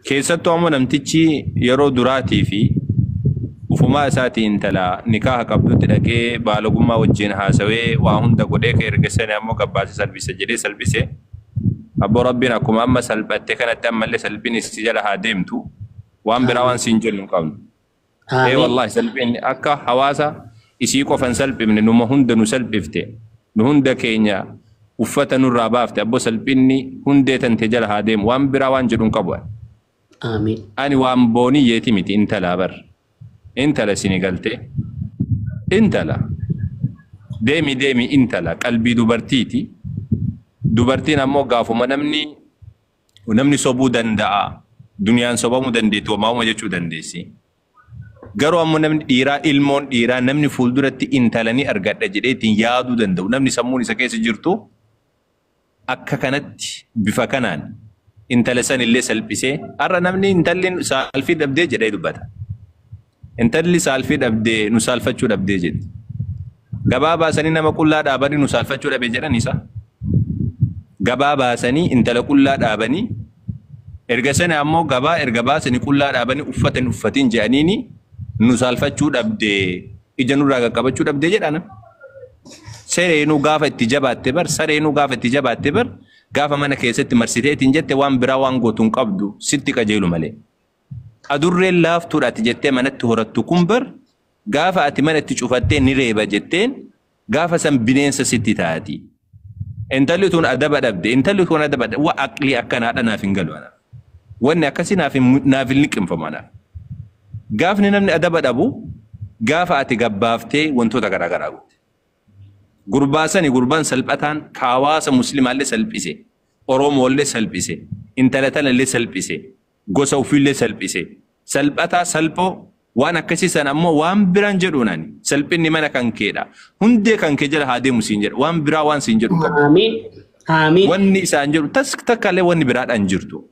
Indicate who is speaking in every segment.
Speaker 1: keessattuu ammoo namtichi yeroo duraatii fi ufumaa isaatii intala nikaaha qabdutti dhaqee baalogummaa wajjin haasawee waa hunda godhee ka ergasanii ammoo gabbaase salphise jedhee salphise abbo rabbiin akkuma amma salphatte kanatti ammallee salphiin si jala haa deemtu waan biraa waan siin jedhu hin qabnu. Wallahi salphiin akka hawaasa isii qofan salphifne numa hunda nu salphifte nu hunda keenya uffata nurraa baafte abbo salphinni hundee tante jala haa deemu waan biraa waan jedhu hin qabu. Ani waan boonii yeeti miti intala bar intala sini galte intala deemi intala qalbii dubartiiti dubartiin ammoo gaafuma namni sobuu danda'a duniyaan sobamuu dandeetti waamuma jechuu dandeessi garuu ammoo namni dhiiraa ilmoon dhiiraa namni fuulduratti intalanii argadha jedheetiin yaaduu danda'u namni sammuun isa keessa jirtu akka kanatti bifa kanaan intala san illee salphisee har'a namni intalli saalfii dhabdee jedhee dubbata. Intalli saalfii dhabdee nu saalfachuu dhabdee jedhe. Gabaa baasanii nama qullaa dhaabanii nu saalfachuu dhabee jedhan isa. Gabaa baasanii intala qullaa dhaabanii erga sana ammoo gabaa erga baasanii qullaa dhaabanii uffatiin jedhaniini nu saalfachuu dhabdee ija nurraa qaqqabachuu dhabdee jedhana. Sareenuu gaafa itti jabaatte bar gaafa mana keessatti marsiteetiin jette waan biraa waan gootuun qabdu sitti qajeelu malee. Adurreen laaftuudhaati jettee manatti horattu kun bar gaafa ati manatti cufattee ni reeba jetteen gaafa san bineensa sitti taati. Intalli tun adaba dhabde waa aqlii akkanaadha naaf hin galu anaaf. Wanni akkasii naaf hin liqimfamu anaaf. Gaafni namni adaba dhabu gaafa ati gabbaaftee wantoota garaagaraa goote. Gurbaan salphataan hawaasa muslimaallee salphise oromollee salphise intala tanallee salphise gosa ofiillee salphise salphataa salphoo waan akkasiisan ammoo waan biraan jedhuunani salphinni mana kan keedha hundee kan kee jala haa deemu siin jedhu waan biraa waan siin jedhu qabu. Wanni isaan jedhu takkaalee wanni biraadhaan jirtu.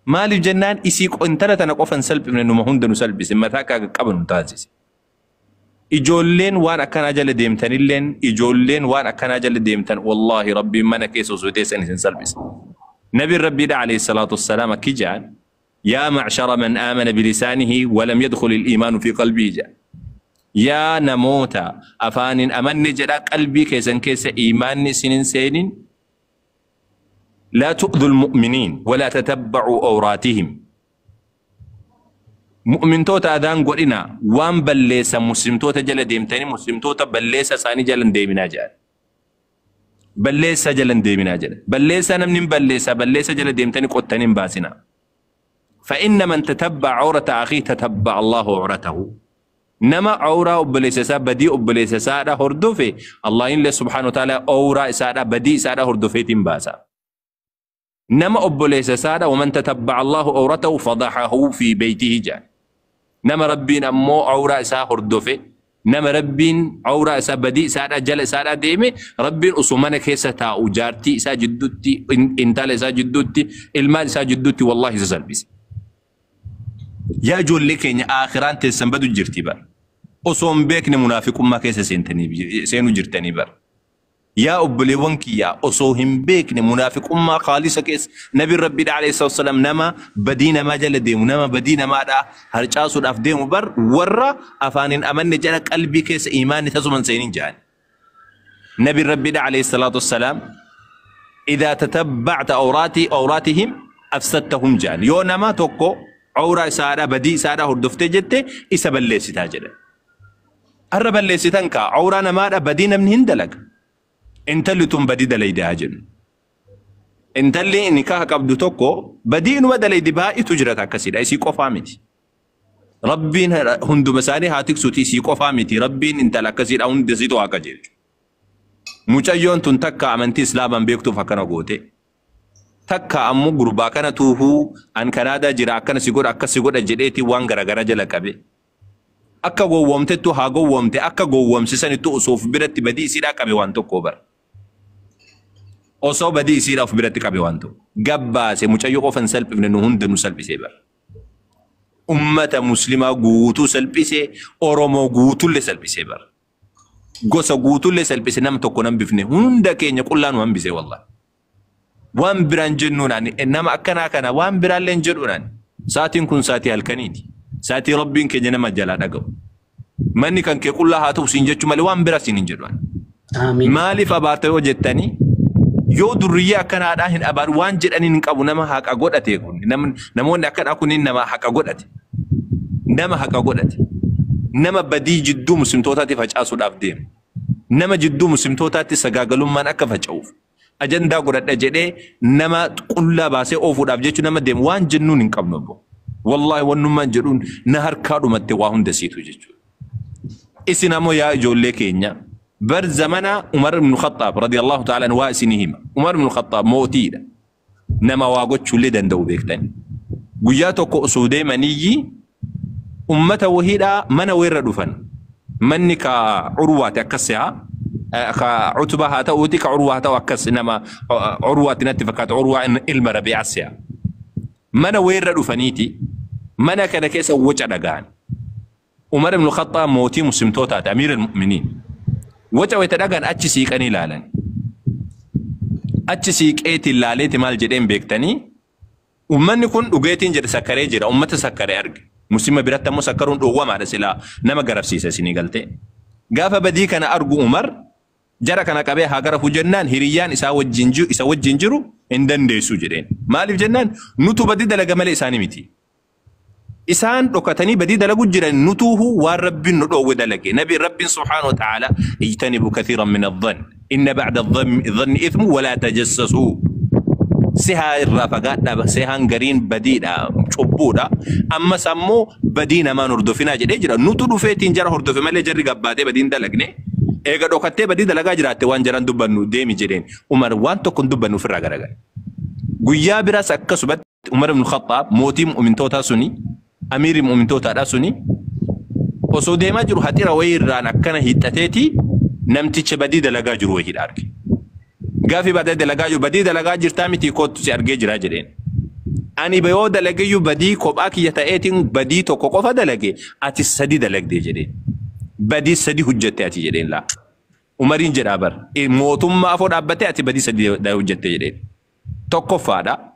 Speaker 1: Maaliif jennaan isii intala tana qofan salphifne numa hunda nu salphise mataa akka qaban nu taasise. Ijoolleen waan akkanaa jala deemtanilleen ijoolleen waan akkanaa jala deemtan wallahi rabbiin mana keessa osoo teessan isin salphise. Nabiin rabbiidha alayhi salaatu wassalaam akki jedhan yaa macshara man aamana bilisaanihi walam yadkhul iimaanu fi qalbii jedha. Yaa namoota afaanin amanne jedha qalbii keessan keessa iimaanni isinin seenin laa tu'dhul mu'miniin walaa tatabba'uu awraatihim. Mu'mintoota adaan godhina waan balleessa muslimtoota jala deemtanii muslimtoota balleessa isaanii jala deeminaa jedhan. Balleessa jala deeminaa jedhan. Balleessa namni balleessa jala deemtanii qottanii hin baasina. فإن من تتبع عورة أخيه تتبع الله عورته. نما عورة أبليس سا بدي أبليس سا ده هردوفه الله إن سبحانه وتعالى عورة سا ده بدي سا ده هردوفه تنباسا. نما أبليس سا ده ومن تتبع الله عورته فضحه في بيته جان. نما ربنا مو عورة سا هردوفه نما ربين عورة سا بدي سا ده جل سا ده ديمه ربين أسمانه كيسة تا وجارتي سا جدوتي إنتال سا جدوتي المال سا جدوتي والله سالبس. يا جول لكن آخران تسنبدو جرتي بر أصوم بيكني منافق ما كيس سينو جرتني بر يا أبلي وانكي يا أصوهم بيكني منافق ما خالص كيس نبي ربي عليه الصلاة والسلام نما بدينا ما جل ديم نما بدينا ما دا هرجاسو الأفديم بر ورا أفانين أمن جلك قلبي كيس إيمان تزمن سينين جان نبي ربي عليه الصلاة والسلام إذا تتبعت أوراتهم أفسدتهم جان يو نما توكو عورة سارة بدي سارة هردفت جت إسبلّي ستاجر. الربلّي ستانك عورة نمارة بدينا من هندلك. أنت اللي تم بدي دلي دهاجن. أنت اللي نكاح قبض توكو بدين ودلي دباء تجرتك كسير أي سيكو فامتي. ربين هندو مساني هاتك سوتي سيكو فامتي ربين أنت لك كسير أو ندزيتو هكجير. مجايون تنتكا أمنتي إسلاما بيكتو فكنا قوتي. Takka ammoo gurbaa kana tuuhuu an Kanaadaa jira akkana si godha jedheeti waan garagara jala qabe. Akka gowwomtettu haa gowwomte akka gowwomsisanitti osoo of biratti badii isiidhaa qabe waan tokko bara. Osoo badii isiidhaa of biratti qabe waan tokko. Gabbaase mucayyoo qofan salphifne nu hunda nu salphisee bara. Ummata muslimaa guutuu salphisee Oromoo guutuullee salphisee bara. Gosa guutuullee salphisee nam tokko nam bifne hunda keenya qullaan waan bisee wallahi. Waan biraan jennuunaan nama akkanaa kana waan biraallee jedhuunaan ساتين كن ساتي هالكنيتي ساتي ربين كجنا مجالا دغو مني كان كيقول لها تو سينجچو مالوان براسين انجدوان
Speaker 2: آمين
Speaker 1: مالي فبارتي وجتني يو دريا كان اداهن ابار وان جداني نقبو نما حق غودته كون نمون كان اكون نما حق غودته نما حق غودته نما بدي جدو مسمتوتاتي فاچاسو دافديم نما جدو مسمتوتاتي سغاغلوم من اكا فاچوف اجندا غودده جدي نما قلا باسي اوفو داف جچو نما ديم وان جنون نقبنبو والله ونما جدون نهر كادو مت واهن دسيتو جچو اسنامو يا جولي كينيا بر زمنا عمر بن الخطاب رضي الله تعالى عنه واسنهما عمر بن الخطاب موتيدا نما واغوچو لدندو بيكتن غياتو كو سودي منيي امته وهيدا من وير دفن منك عروه تكسها كعتبه هاتوتي كعروه توكس انما عروه نتفكات عروه علم ربيعسيا من وير دفنيتي من كذا كيس وجه دغان عمر بن الخطاب موتي مسمتوتا امير المؤمنين وجه ويتدغان اتش سيقني لالن اتش سيقيتي لاليتي مال جدين بيكتني ومن يكون دغيتين جد سكري جرا امته سكري ارغ مسلم برات مسكرون دوما ما سلا نما غرف سيسه سينيغلتي غافا بدي كان ارغو عمر جرا كان قبي هاغرف جنان هريان اسا وجنجرو اندن ديسو جدين مالف جنان نتو بدي دلغ مل اساني متي إسان ركتني بدي دلقوا جرا نتوه والرب ندو دلقي نبي رب سبحانه وتعالى اجتنبوا كثيرا من الظن إن بعد الظن إثم ولا تجسسوا سها الرافقات دا سها غرين بديدا شبودا أما سمو بدينا ما نردو فينا جرا نتو دفيتين جرا هردو في مالي جري قبادي بدين دلقني إيغا دوكتي بدي دلقا جرا تيوان جران دبنو ديمي جرين عمر وان تكون دبنو في الرقا قويا براس أكسبت عمر بن الخطاب موتي مؤمن توتا سني أمير المؤمنين توتا سني وسودي ما جرو هتيرا ويران أكنا هيتاتي نمتي بدي دلقا جرو وهيد أرك قافي بدي دلقا جو بدي دلقا جرتامي تي كوت سي أرجي جرا جرين أني بيو دلقا يو بدي كوباكي يتأتين بدي تو كوكوفا دلقا أتي السدي دلق دي جرين بدي السدي حجتي أتي جرين لا عمرين جرابر موتم ما أفور أبتي أتي بدي سدي دا حجتي جرين توكوفا دا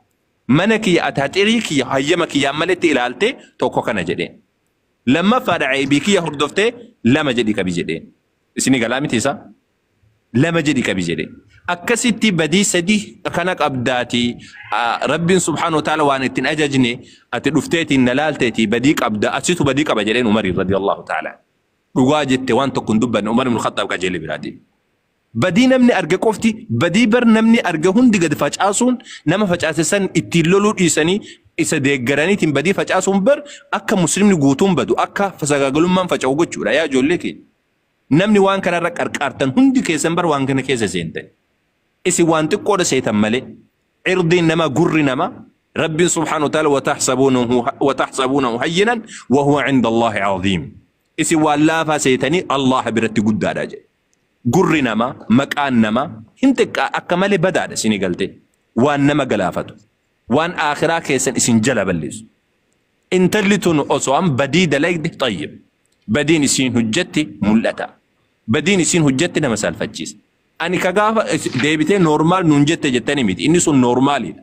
Speaker 1: منكي أتهتريكي هيمكي يعملتي إلالتي توكو كان جدين لما فرعي بيكي هردفتي لما جدي كبي جدين سيني كلامي تيسا لما جدي كبي جدين أكسيتي بدي سدي كانك أبداتي رب سبحانه وتعالى وانتين أججني أتلفتيتي نلالتي بديك أبدا أسيتو بديك أبجدين عمر رضي الله تعالى رواجت وان تكون دبا عمر بن الخطاب كجيلي برادي بدي نمني أرجع كفتي بدي بر نمني أرجع هندي قد فاج أصون نما فاج أساسا اتلولو إساني إسا ديجراني تيم بدي فاج أصون بر أكا مسلم نجوتهم بدو أكا فساقولون من فاج أوجد شو يا جولكي نمني وان كان رك أركارتن هندي كيسن بر وان كان كيس زينتن إسي وان تقول سيتم ملي عرضي نما جر نما رب سبحانه وتعالى وتحسبونه هينا وهو عند الله عظيم إسي والله فسيتني الله برتي قد داراجي قرر نما مكان نما هنتك أكمل بدأ سيني قلتي وان نما قلافتو وان آخرا كيسن اسن جلب الليز انت اللي تنقصوام بديد لك دي طيب بدين سين هجتي ملتا بدين سين هجتي نما سالفتشيس أني كغافة ديبتي نورمال ننجت جتاني ميت إني سن نورمالي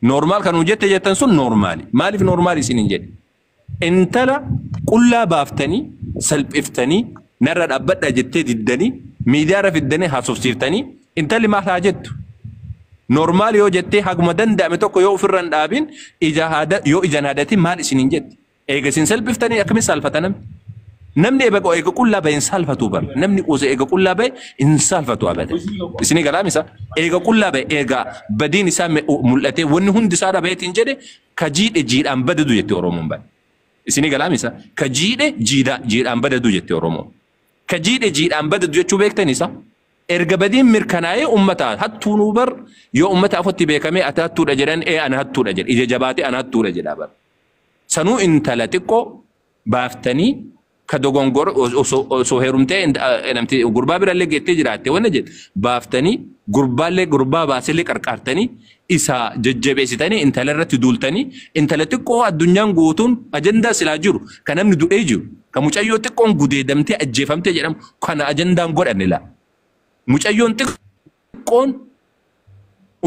Speaker 1: نورمال كان ننجت جتان سن نورمالي مالي في نورمالي سين جد انت لا كلها بافتني سلب افتني نرد أبدا جتي ددني ميديا في الدنيا هاسوف سيفتني انت اللي ما حاجت نورمال يو جتي حق مدن دامتوكو يو فرن دابين يو إجانادتي مال سنين جت إيجا سنسل بفتني أكمل سالفتنا نمني إبقى إيجا كلها بين سالفتو بر نمني أوزي إيجا كلها بين إن سالفتو أبدا سنين كلامي سا إيجا كلها بين إيجا بدين سام ملتي ونهون دسارة بيتين جدي كجيد جيد أم بددو جتي أرومون بان سنين كلامي سا كجيد جيد أم بددو جتي أرومون كجيد جيد أم بددو جتشو بيكتني سا إرجع بدين مركناي أمتا هاتو نوبر يو أمتا أفتي بيكمي أتاتو رجلان إيه أنا هاتو رجل إذا جباتي أنا هاتو رجل أبر سنو إنت لاتكو بافتني كدوغونغور سوهرمتي نمتي غربا برالي جتي جراتي ونجد بافتني غربا باسلي كركارتني إسا ججبيسيتاني إنت لرت دولتني إنت لاتكو الدنيا غوتون أجندا سلاجور كنم ندو إيجو كموشايو تكون غودي دمتي أجفمتي جرام كان أجندا غور أنلا mucayyoon xiqqoon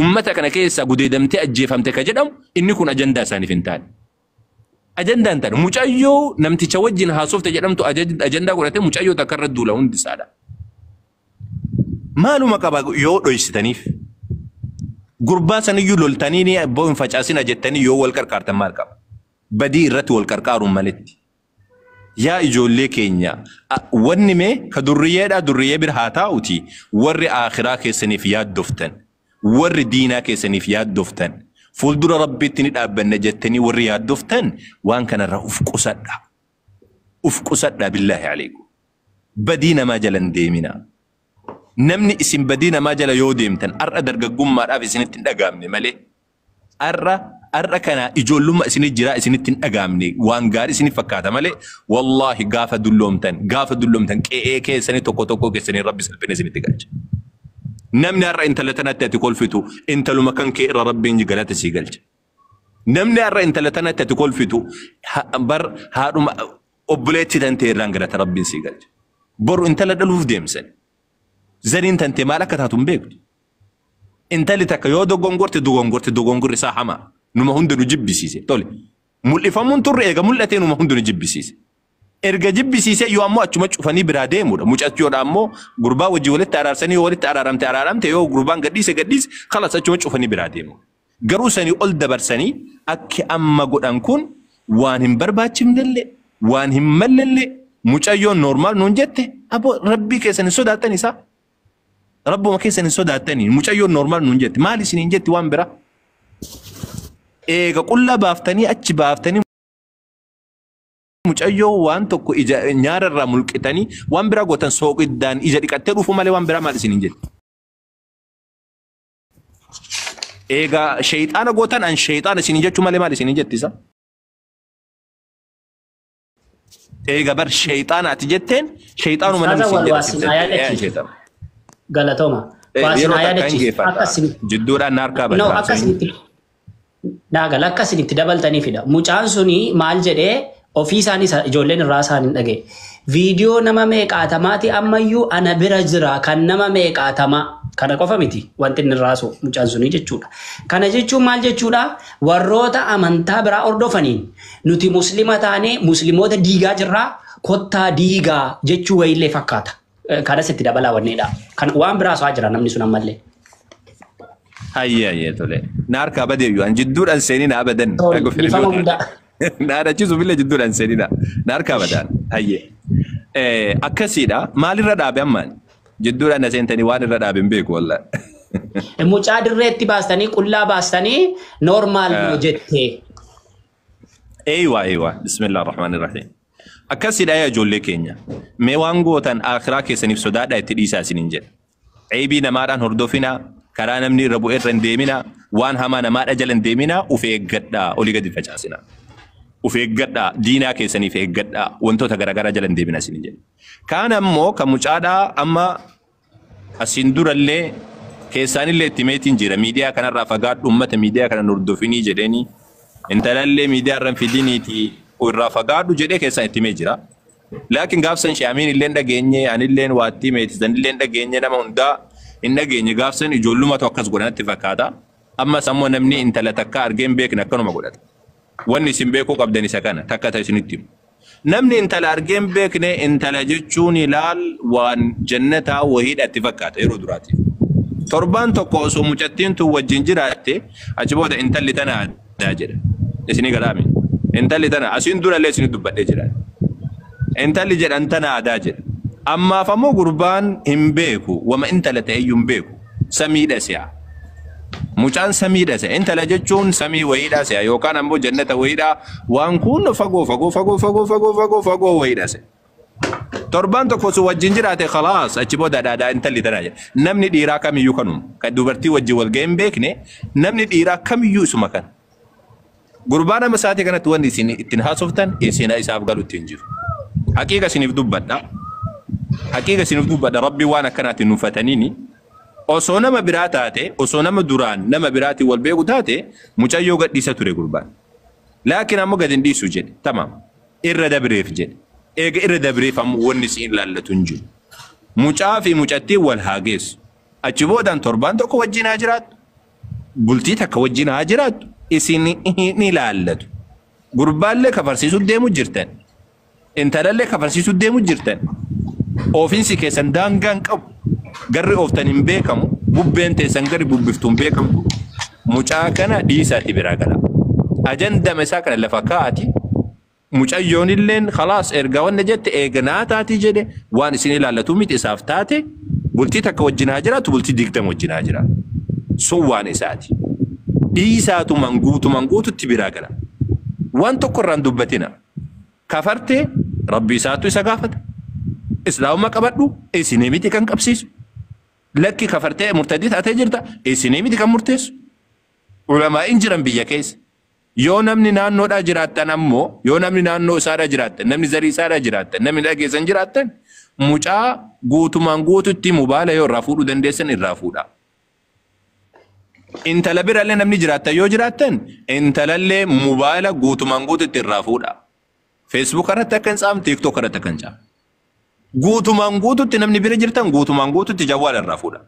Speaker 1: ummata kana keessa gudeedamtee ajjeefamte ka jedhamu inni kun ajandaa isaaniif hin taane أجندة أنت مجايو نمتي توجين هاسوفت جرمتو أجندة قلت مجايو تكرر دولا هندي سادا مالو مكابا يو رويستانيف غربا سنيو لولتانيني بوين فاجاسين أجتاني يو والكر كارتن ماركا بدي رت والكركار مالتي يا إجولي كينيا ونمي كدرية دا درية برهاتا أوتي ور آخرا كيسني ياد دفتن ور دينا كيسني ياد دفتن فولدر ربي تنيد أبن نجتني ور ياد دفتن وان كان رأوف قصدا بالله عليكم بدينا ما جلن ديمنا نمني اسم بدينا ما جل يوديمتن أرى درجة جمّة رافي سنتين دقامني مالي أرى كان إجولهم سنة جراء سنتين أقامني وانقاري سنة فكاتا مالي والله قافة دلومتن كي سنة توكو كي سنة ربي سلبين سنة تقاج نمني أرى انت لتنات تقول فتو انت لما كان كي ربي نجي قلات سيقالج نمني أرى انت لتنات تقول فتو بر هارو أبليتي تنتي رانقلات ربي سيقالج برو انت لدلوف ديمسن زين انت مالك تاتم بيك انت اللي تكيو دوغونغورتي ساحما نما هندو نجيب بسيسي تولي مول افامون تور ايغا مولتين نما هندو نجيب بسيسي ارغا جيب بسيسي يو امو اچو مچ فني براديمو مچ اچو دامو غربا وجي ولت ارارسني ولت ارارمت يو غربان غديس خلاص اچو مچ فني براديمو غرو سني اول دبرسني اكي اما غدان كون وانهم برباچم دله وانهم ملله مچ ايو نورمال نونجته ابو ربي كيسن سوداتني سا ربو ما كيسن سوداتني مچ ايو نورمال نونجته مالي سنينجتي وان برا إيه كل بافتني أتش بافتني مجايو وان تكو إجا نيار الرمل كتاني وان برا قوتن سوق الدان إجا دكتير وفو مالي وان برا مالي سنينجل إيه شيطان قوتن أن شيطان سنينجل شو مالي سنينجل تيسا إيه بر شيطان أتجتين شيطان ومن سنينجل شيطان
Speaker 2: غلطوما
Speaker 1: واسنا يا جدورا ناركا
Speaker 2: no akasini naga lakkasini dabaltani fida mucaan suni maal jedhe ofiisani ijoolleen irraa isaan hin dhage viidiyoo nama meeqaatamaati ammayyuu ana bira jira kan nama meeqaatama kana qofa miti wanti inni raasu mucaan suni jechuudha kana jechuun maal jechuudha warroota amantaa biraa ordofaniin nuti muslima taane muslimoota diigaa jirraa kottaa diigaa jechuu wayillee fakkaata kana sitti dabalaa wanneedha kan waan biraa soo jira namni sun ammallee
Speaker 1: هيا تولي ناركا بدي يوان جدور أنسانين أبدا نارا تشوفوا بالله جدور أنسانين ناركا أبدا هيا أكسيدا مالي ردابي أمان جدور أنا سنتني وان ردابي بيك والله
Speaker 2: المجاد الرئيتي باستاني كلها باستاني نورمال موجتة
Speaker 1: أيوة بسم الله الرحمن الرحيم أكسيدا يا جولي كينيا ميوانغو تن آخراكي سنف سودادا يتديسا سننجل عيبي نماران هردوفنا كرانا مني ربو إيرن ديمنا وان هما نمار أجلن ديمنا وفي قدا أولي قد فجاسنا وفي قدا دينا كيسني في قدا وانتو تغرغر أجلن ديمنا سنجل كان أمو كمجادا أما السندور اللي كيساني اللي اتميتين جيرا ميديا كان الرافقات أمة ميديا كان نردوفيني جديني انت للي ميديا رنفديني تي والرافقات جدي كيسان اتمي جيرا لكن غافسن شامين اللي ندقيني أن اللي واتي ميتزن اللي ندقيني نما هندا إنك إني قافسن يجولو ما توقف قرنات تفكاتا أما سمو نمني إنت لا تكا أرجين بيك نكنو ما قلت واني سنبيكو قبضني سكانة تكا تيسنتيم نمني إنت لا أرجين بيك نه إنت لا جتشوني لال وان جنتا وهيد اتفكاتا يرو دراتي تربان تقوسو مجتين تو وجنجراتي أجبوه ده إنت اللي تنا داجر إسني كلامي إنت اللي تنا أسين دولا ليس ندبت داجر إنت اللي جر أنتنا داجر أما فمو قربان هم بيكو وما انت لتأيهم بيكو سمي داسيا مجان سمي داسيا انت لججون سمي ويدا سيا يوكان أمبو جنة ويدا وانكون فقو ويدا سيا تربان تقوسو وجنجراتي خلاص أجيبو دا انت اللي تناجر نمني ديرا كم يوكانون كدوبرتي وجي والجيم بيكني نمني ديرا كم يوسو مكان قربانا مساتي كانت واني سيني اتنها صفتان إسينا إساف قالوا تنجر حقيقة سيني بدوبت حقيقة سنفدو بعد ربي وانا كانت نفتنيني أصو نما براتاتي أصو نما دوران نما براتي والبيغو تاتي مجايو قد ديسا توري قربان لكن أمو قد نديسو جد تمام إرد بريف جد إرد بريف أمو ونسين لالة تنجو مجافي مجاتي والهاقيس أجبو دان تربان توكو وجينا هجرات بلتي تكو وجينا هجرات إسيني لالة gurbaallee kafarsiisuu deemu jirtan intalallee kafarsiisuu deemu jirtan ofiinsi keessan daangaan qabu garri ooftan hin beekamu bubbeen teessan gari bubbiftuun beekamtu mucaa kana dhiisaatti biraa gala ajandama isaa kana lafa kaa'ati mucayyoon illeen khalaas erga wanna jette eeganaa taati jedhe waan isin ilaallatu miti isaaf taate bultii takka wajjinaa jiraatu bultii 20 wajjinaa jira sun waan isaati dhiisaatu manguututti biraa gala waan tokko irraan dubbatina kafarte rabbi isaatu isa gaafata islaamuma qabadhu isinii miti kan qabsiisu lakki kafartee murtadii taatee jirta isinii miti kan murteessu ulamaa in jiran biyya keessa yoo namni naannoodhaa jiraattan ammoo yoo namni naannoo isaadhaa jiraattan namni zarii isaadhaa jiraattan namni dhageessan jiraattan mucaa guutumaan guututti mubaala yoo irraa fuudhuu dandeessan irraa fuudha. Intala birallee namni jiraattan yoo jiraattan intalallee mubaala guutumaan guututti irraa fuudha. Facebook irratti akka hin caafne TikTok irratti akka hin caafne. Guutumaan guututti namni bira jirtan guutumaan guututti jawwaala irraa fuudha.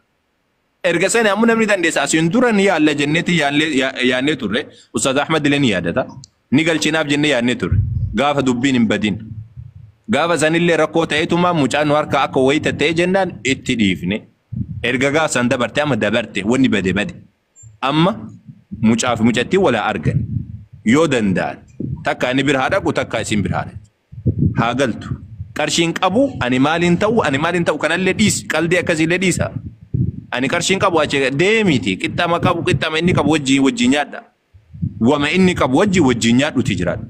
Speaker 1: Erga sani ammoo namni dandeessa asiin dura ni yaalla jenneeti yaannee turre Ustaaz Ahmad illee ni yaadata ni galchinaaf jennee yaannee turre gaafa dubbiin hin badin gaafa sanillee rakkoo ta'eetuma mucaan harka akka wayita ta'e jennaan itti dhiifne erga gaafa san dabarte amma dabarte wanni bade amma mucaaf mucattii walaa argan yoo danda'an takka ani bira haadha takka isin bira haadha haa galtu qarshiin qabu ani maaliin ta'u kanallee dhiisi qaldee akkasiillee dhiisa. Ani qarshiin qabu achi deemiti qixxama qabu qixxama inni qabu wajjin nyaadha wama inni qabu wajjin nyaadhuti jiraadha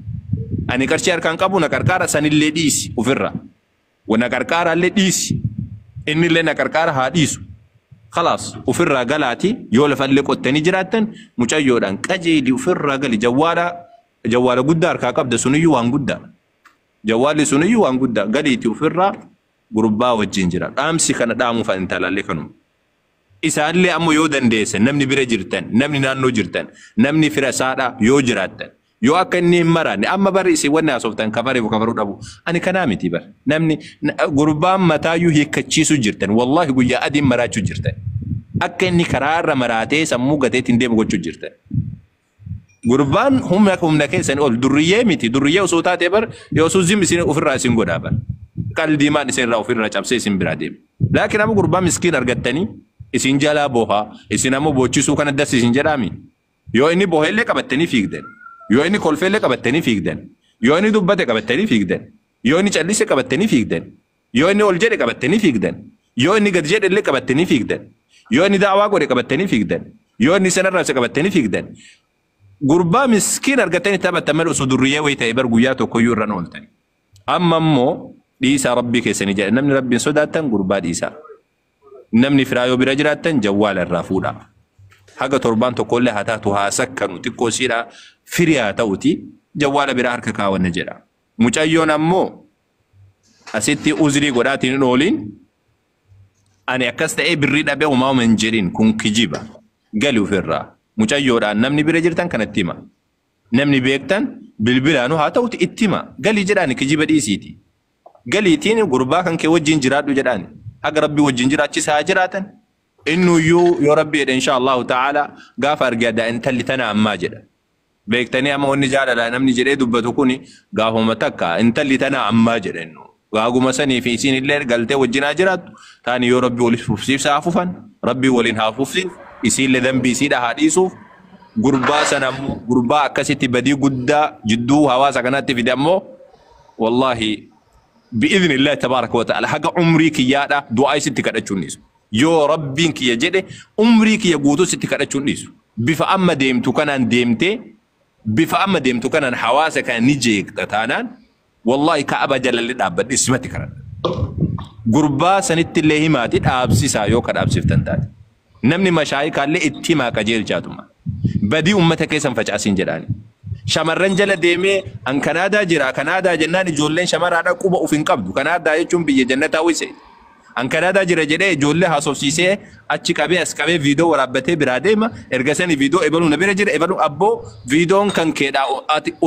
Speaker 1: ani qarshii harkaan qabu na qarqaara sanillee dhiisi ofirra wana qarqaaraallee dhiisi innillee na qarqaara haa dhiisu khalaas ofirraa galaati yoo lafallee qottanii jiraattan mucayyoodhaan qajeeli ofirraa gali jawwaala guddaa harkaa qabda suniyyuu waan guddaa jawwaalli suniyyuu waan guddaa galiiti ofirraa gurbaa wajjin jira dhaamsi kana dhaamuuf intalallee kanuma. Isaallee ammoo yoo dandeessan namni bira jirtan namni naannoo jirtan namni fira saadhaa yoo jiraattan yoo akka inni hin maraanne amma bari isin wanni haasoftan kafaruu dhabu ani kanaa miti bar namni gurbaan mataayyuu hiikkachiisu jirtan wallahi guyyaa adiin maraachuu jirtan akka inni karaarra maraatee sammuu gateetiin deemu gochuu jirtan gurbaan humna keessan ol durriyyee miti durriyyee osoo taatee bar yoo suuzim isin ofirraa isin godhaa bar qaldiimaan isin irraa ofirraa cabsee isin biraa deemu laakiin amma gurbaa miskiin argattanii isin jalaa boha isin ammoo boochisuu kana das isin jedhaami yoo inni boheellee qabattanii fiigdan yoo inni kolfeellee qabattanii fiigdan yoo inni dubbate qabattanii fiigdan yoo inni callise qabattanii fiigdan yoo inni ol jedhe qabattanii fiigdan yoo inni gad jedhellee qabattanii fiigdan yoo inni daawaa godhe qabattanii fiigdan yoo inni sanarraabse qabattanii fiigdan gurbaa miskiin argattanii taphattan malee osoo durriyyee wayii ta'e bar guyyaa tokkoyyuu irraan ooltani amma ammoo dhiisaa rabbii keessanii jedhe namni rabbiin sodaattan gurbaa dhiisaa. Namni firaa yoo bira jiraattan jawwaala irraa fuudha. Haga torbaan tokkollee haa taatu haa sakkanu xiqqoo siidhaa firii haa ta'uti jawwaala biraa harka kaawwanna jedha. Mucayyoon ammoo asitti uzrii godhaatiin hin ooliin ani akkas ta'ee birrii dhabee uumama hin jedhin kun kijiba gali ofirraa. Mucayyoodhaan namni bira jirtan kanatti hima. Namni beektan bilbilaanuu haa ta'uti itti hima galii jedhaani kijiba dhiisiiti. Galiitiin gurbaa kan kee wajjin jiraadhu jedhaani. Aga rabbi wajjin jiraachisaa jiraatan innuyyuu yoo rabbi jedhe inshaallahu ta'ala gaafa argada intalli tana ammaa jedha beektanii amma wanni jaalala namni jedhee dubbatu kuni gaafuma takka intalli tana ammaa jedha innu gaaguma sanii fi isin illee galtee wajjinaa jiraattu taani yoo rabbi waliif fufsiifsa hafufan rabbi waliin haafufsiif isiillee dambii isiidha haa dhiisuuf gurbaa sana ammoo gurbaa akkasitti badii guddaa jidduu hawaasa kanatti fide ammoo wallahi بإذن الله تبارك وتعالى حق عمري كيادا دعاء ستي كدچونيس يو ربين كي يجدي عمري كي يغوتو ستي كدچونيس بفأما ديمتو كانان ديمتي بفأما ديمتو كانان حواسه كان نيجيك تتانان والله كعبه جلل دابد اسمتي كران غربا سنت الله ماتي دابسي سايو كدابسفتنتات نمني مشايخ اللي اتما كجيل جاتما بدي امتك كيسن فجاسين جداني shamarran jala deemee an Kanaadaa jira Kanaadaa jennaan ijoolleen shamaraadha quba ufin qabdu Kanaadaa jechuun biyya jannataa wise an Kanaadaa jira jedhee ijoollee haasofsiisee achi qabee as qabee viidiyoo waraabbatee biraa deema erga sani viidiyoo ebaluu na bira jira ebaluu abboo viidiyoon kan keedhaa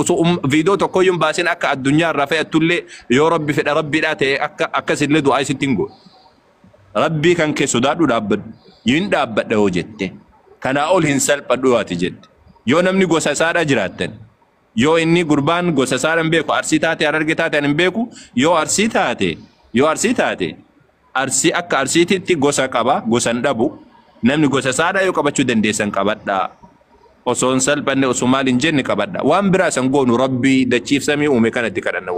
Speaker 1: osoo viidiyoo tokkoyyuu baasin akka addunyaa irraa fe'attullee yoo rabbi fedha rabbiidhaa ta'e akkasillee du'aa isitti hin godhu rabbii kan kee sodaadhu dhaabbadhu yin dhaabbadha yoo jette kanaa ol hin salphadhu waati jette yoo namni gosa isaadhaa jiraattan Yoo inni gurbaan gosa isaa hin beeku arsii taate Hararge taate hin beeku yoo arsii taate arsii akka arsiititti gosa qaba gosan dhabu namni gosa isaadha yoo qabachuu dandeessan qabadha. Osoon salphanne osumaal hin jenne qabadha. Waan biraa san goonu rabbii dachiif samii uume kanatti kadhanna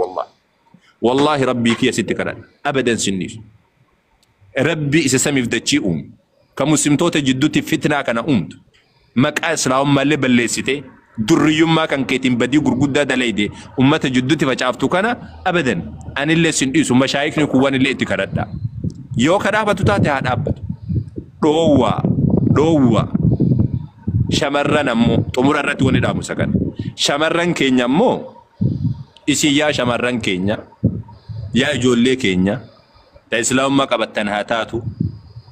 Speaker 1: wallahi rabbii kiyya sitti kadhanna abadan sinniif. Rabbi isa samiif dachii uume ka muslimtoota jidduutti fitnaa kana uumtu maqaa islaamummaa balleessite durriyyummaa kan keetiin badii gurguddaa dalayde ummata jidduutti facaaftu kana abadan anillee sin dhiisu mashaayikni kuwwan illee itti kadhadha. Yoo kadhaabatu taate haa dhaabbatu. Dhoowwaa shamarran ammoo xumura irratti wani dhaamu sagan shamarran keenya ammoo isin yaa shamarran keenya yaa ijoollee keenya ta islaamummaa qabattan haa taatu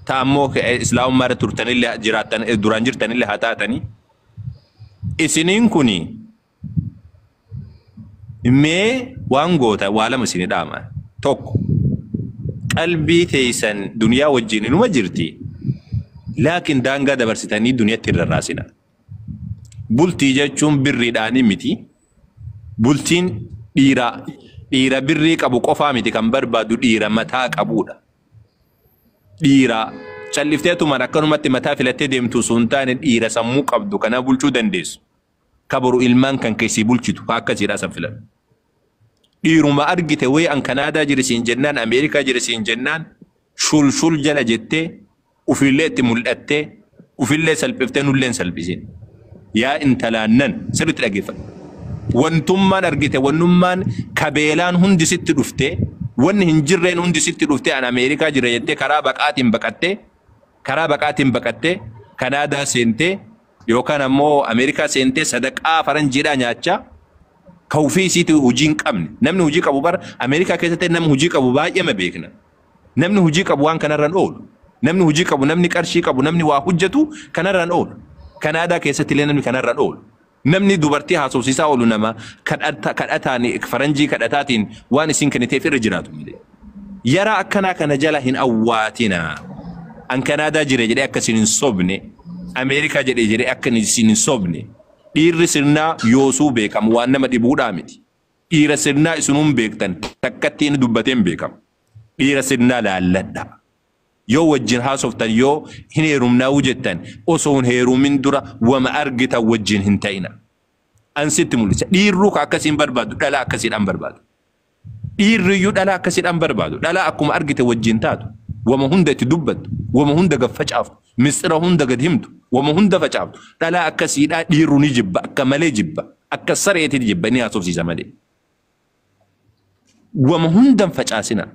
Speaker 1: ta ammoo islaamummaa irra turtanillee jiraattan duraan jirtanillee haa taatanii isiniin kuni mee waan goota waa lama isin dhaama. Tokko qalbii teessan duniyaa wajjin inuma jirti laakiin daangaa dabarsitanii duniyaatti irra raasina. Bultii jechuun birriidhaanii miti. Bultiin dhiira birrii qabu qofaa miti kan barbaadu dhiira mataa qabudha. Dhiira callifteetumaan akkanumatti mataa filattee deemtu sun taane dhiira sammuu qabdu kana bulchuu dandeessu. Kabaru ilmaan kan keessi bulchitu akkasiidha san filan. Dhiiruma argite wayi an Kanaadaa jirisiin jennaan Ameerikaa jirisiin jennaan shul jala jettee ufillee itti mul'attee ufillee salphiftee nulleen salphisin. Yaa intalaannan sirriitti dhageeffadhu. Wantummaan argite wannummaan kabeelaan hundi sitti dhuftee wanni hin jirreen hundi sitti dhuftee an Ameerikaa jira jettee karaa baqaatiin baqattee Kanaadaa seentee yookaan ammoo Ameerikaa seentee sadaqaa faranjiidhaa nyaachaa ka ofii isiitti hojii hin qabne. Namni hojii qabu bara Ameerikaa keessatti namni hojii qabu baay'ee beekna. Namni hojii qabu waan kanarraan oolu. Namni hojii qabu namni qarshii qabu namni waa hojjetu kanarraan oolu. Kanaadaa keessatti illee namni kanarraan oolu. Namni dubartii haasofsiisaa oolu nama kadhataan faranjii kadhataatiin waan isin kenniteef irra jiraatu. Yara akkanaa kana jala hin awwaatina. An Kanaadaa jire jedhee akka isin hin sobne. Ameerikaa jedhee akka isin hin sobne. Dhiirri sirnaa yoosuu beekamu waan nama dhibuudhaa miti. Dhiira sirnaa isinuun beektan takkatti inni dubbateen beekamu. Dhiira sirnaa laalladha. Yoo wajjin haasoftan yoo hin heerumnaa jettan osoo hin heerumin dura wama argitan wajjin hin ta'ina. Ansitti mul'isa. Dhiirruu ka akkasiin barbaadu dhala akkasiidhaan barbaadu. Dhiirriyyuu dhala akkasiidhaan barbaadu. Dhala akkuma argite wajjin taatu. Wama hunda itti dubbattu. Wama hunda gad facaaftu. Misira hunda gad himtu. Wama hunda facaaftu. Dhala akkasiidhaa dhiirru ni jibba. Akka malee jibba. Akka sareetii jibba ni haasofsiisa malee. Wama hundan facaasina.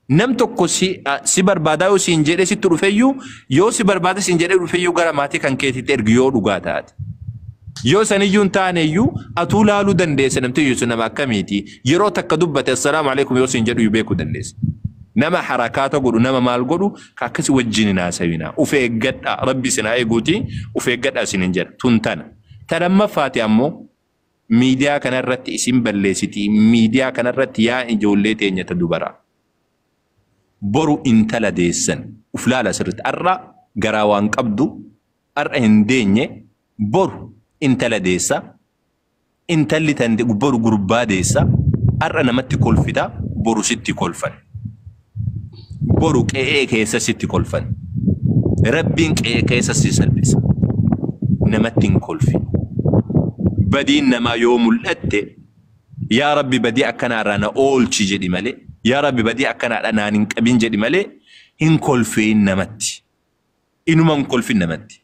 Speaker 1: Nam tokko si barbaadaa yoo siin jedhee sitti dhufeyyuu yoo si barbaada siin jedhee dhufeyyuu gara maatii kan keetitti ergi yoo dhugaa taate. Yoo saniyyuu hin taaneyyuu atuu laaluu dandeessa namti yoo nama akkamiiti yeroo takka dubbate assalaamu alaikum yoo siin jedhu beekuu dandeessa. Nama harakaata godhu nama maal godhu ka akkasi wajjin hin haasawina. Uf eeggadha rabbi sinaa eeguuti uf eeggadha isin hin jedha tuntana. Talamaffaati ammoo miidiyaa kanarratti isin balleessiti miidiyaa kanarratti yaa ijoollee teenyata dubaraa. Boru intala deessan uflaala sirriitti arra garaa waan qabdu arra hin deenye boru intala deessa intalli tan boru gurbaa deessa arra namatti kolfita boru sitti kolfan boru qe'ee keessa sitti kolfan rabbiin qe'ee keessa si salphisa namatti hin kolfi badiin namaa yoo mul'atte yaa rabbi badii akkanaarraa na oolchi jedhi malee yaa rabbi badii akkanaadha naan hin qabin jedhi malee hin kolfin namatti. Inuma hin kolfin namatti.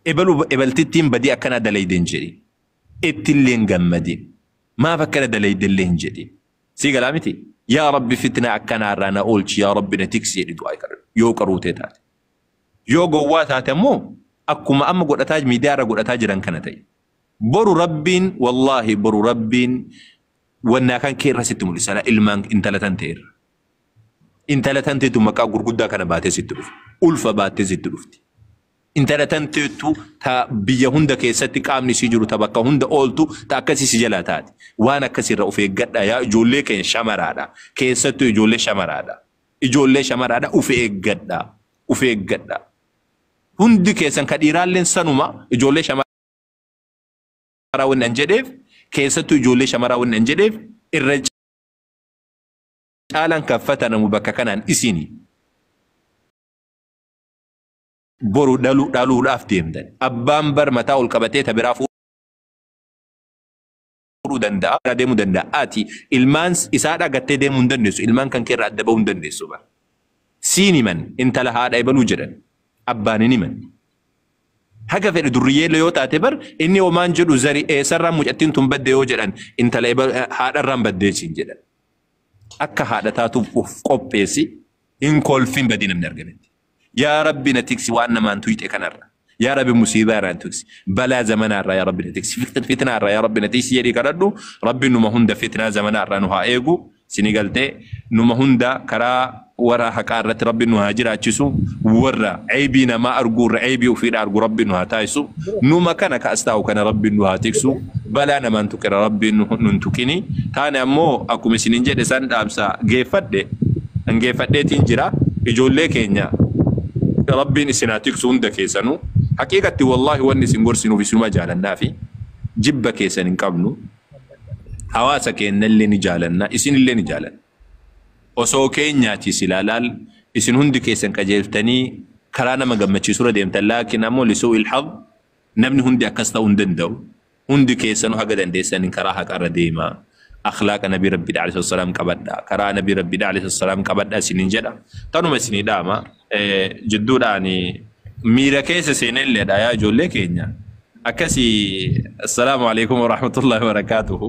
Speaker 1: Ebaltittiin badii akkanaa dalayden jedhi. Ittillee hin gammadin. Maaf akkana dalaydellee hin jedhin. Sii galaa miti? Yaa rabbi fitna akkanaarraa na oolchi yaa rabbi na tiksi jedhi du'aa kadhadhu. Yoo qaruutee taate. Yoo gowwaa taate ammoo akkuma amma godhataa miidiyaarra godhataa jiran kana ta'e. Boru rabbiin wallaahi boru rabbiin wanna kan keerra sitti mul'isa ilmaan intalatan ta'eerra. Intalatan ta'etu maqaa gurguddaa kana baatee sitti dhufu. Ulfa baatee sitti dhufti. Intalatan ta'etu ta biyya hunda keessatti qaamni si jiru ta bakka hunda ooltu ta akkasii si jalaa taate. Waan akkasirra of eeggadha yaa ijoollee keenya shamaraadha. Keessattuu ijoollee shamaraadha. Ijoollee shamaraadha of eeggadha. Of eeggadha. Hundi keessan ka dhiiraalleen sanuma ijoollee shamaraadha. شمرا ون انجدف كيستو جولي شمرا ون انجدف الرجال كفتنا مبككنا إسيني برو دالو رافتيم دن أبام بر متاع الكبتة برافو دندا ديمو دندا آتي المانس إسارة قد ديمو دندسو المان كان كير أدبو دندسو با سيني من انت لها هذا يبلو جدا أبانيني من حاجة في الدرية اللي يعتبر إني ومان جدو زري سر مجتين تنبدأ جدا انت لا يبل هذا الرام بديشين جدا أكا هذا تاتو قبيسي إن كل فين بدينا من أرجمنت يا ربي نتكسي وأنا ما أنتويت كنار يا ربي مصيبة رانتوكسي بلا زمان الرا يا ربي نتكسي فتنة الرا يا ربي نتكسي يدي كردو ربي نما هندا فتنة زمان الرا نها إيجو سنغالتي نما هندا كرا ورا حكارة ربي نها هاجر أشيسو ورا عيبنا ما أرجو عيبي وفينا أرجو ربي نها تايسو نما كان كأستاو كان ربي نها تكسو بلا أنا ما أنتوكر ربي ننتوكني ثاني أمو أكو مسنينجة دسان أبسا جيفت دي أن جيفت دي تنجرا يجول كينيا ربي نسناتك سوندا كيسانو حقيقة والله واني سنغرسنو في سنما جالنا في جبا كيسان قبلو حواسا كينا اللي نجالنا اسن اللي نجالنا وسو كينياتي سلالال اسن هندي كيسان كجيفتني كرانا مقامتشي سورة ديمتا لكن امو لسوء الحظ نمني هندي اكستا هندندو هندي كيسانو حقا دنديسان كراها كارا ديما أخلاق نبي ربي عليه الصلاة كبدا كرا نبي ربي عليه الصلاة كبدا سنين جدا تانو مسني داما جدود يعني ميرا كيس سنين اللي دايا جولة كينيا أكسي السلام عليكم ورحمة الله وبركاته.